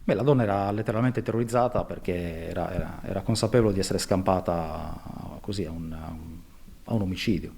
Beh, la donna era letteralmente terrorizzata perché era consapevole di essere scampata così a un omicidio.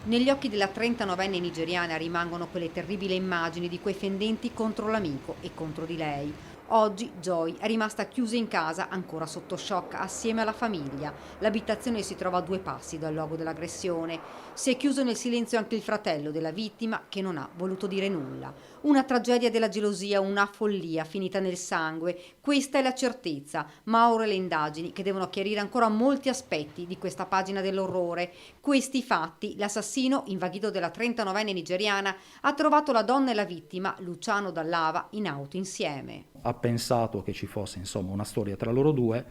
Negli occhi della 39enne nigeriana rimangono quelle terribili immagini di quei fendenti contro l'amico e contro di lei. Oggi Joy è rimasta chiusa in casa, ancora sotto shock, assieme alla famiglia. L'abitazione si trova a 2 passi dal luogo dell'aggressione. Si è chiuso nel silenzio anche il fratello della vittima, che non ha voluto dire nulla. Una tragedia della gelosia, una follia finita nel sangue. Questa è la certezza, ma ora le indagini che devono chiarire ancora molti aspetti di questa pagina dell'orrore. Questi fatti, l'assassino, invaghito della 39enne nigeriana, ha trovato la donna e la vittima, Luciano Dallava, in auto insieme. Ha pensato che ci fosse insomma una storia tra loro due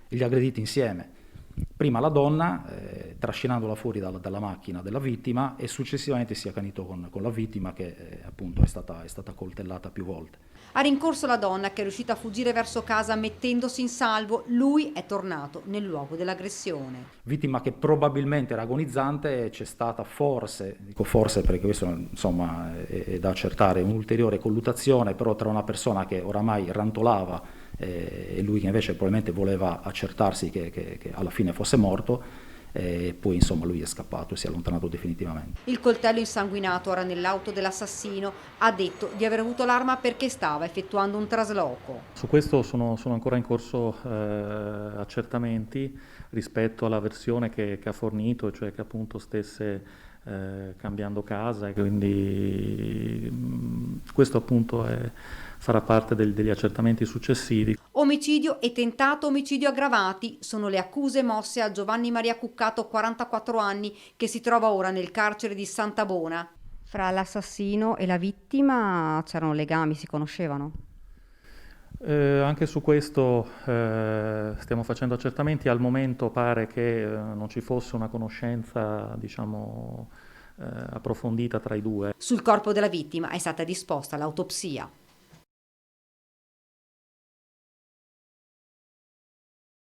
e li ha aggrediti insieme. Prima la donna, trascinandola fuori dalla macchina della vittima, e successivamente si è accanito con la vittima che appunto è stata coltellata più volte. Ha rincorso la donna che è riuscita a fuggire verso casa mettendosi in salvo. Lui è tornato nel luogo dell'aggressione. Vittima che probabilmente era agonizzante, c'è stata forse, dico forse perché questo insomma è da accertare, un'ulteriore colluttazione però tra una persona che oramai rantolava e lui che invece probabilmente voleva accertarsi che alla fine fosse morto, e poi insomma lui è scappato e si è allontanato definitivamente. Il coltello insanguinato ora nell'auto dell'assassino. Ha detto di aver avuto l'arma perché stava effettuando un trasloco. Su questo sono ancora in corso accertamenti rispetto alla versione che ha fornito, cioè che appunto stesse cambiando casa, e quindi questo appunto farà parte degli accertamenti successivi. Omicidio e tentato omicidio aggravati sono le accuse mosse a Giovanni Maria Cuccato, 44 anni, che si trova ora nel carcere di Santa Bona. Fra l'assassino e la vittima c'erano legami, si conoscevano? Anche su questo stiamo facendo accertamenti. Al momento pare che non ci fosse una conoscenza, diciamo, approfondita tra i due. Sul corpo della vittima è stata disposta l'autopsia.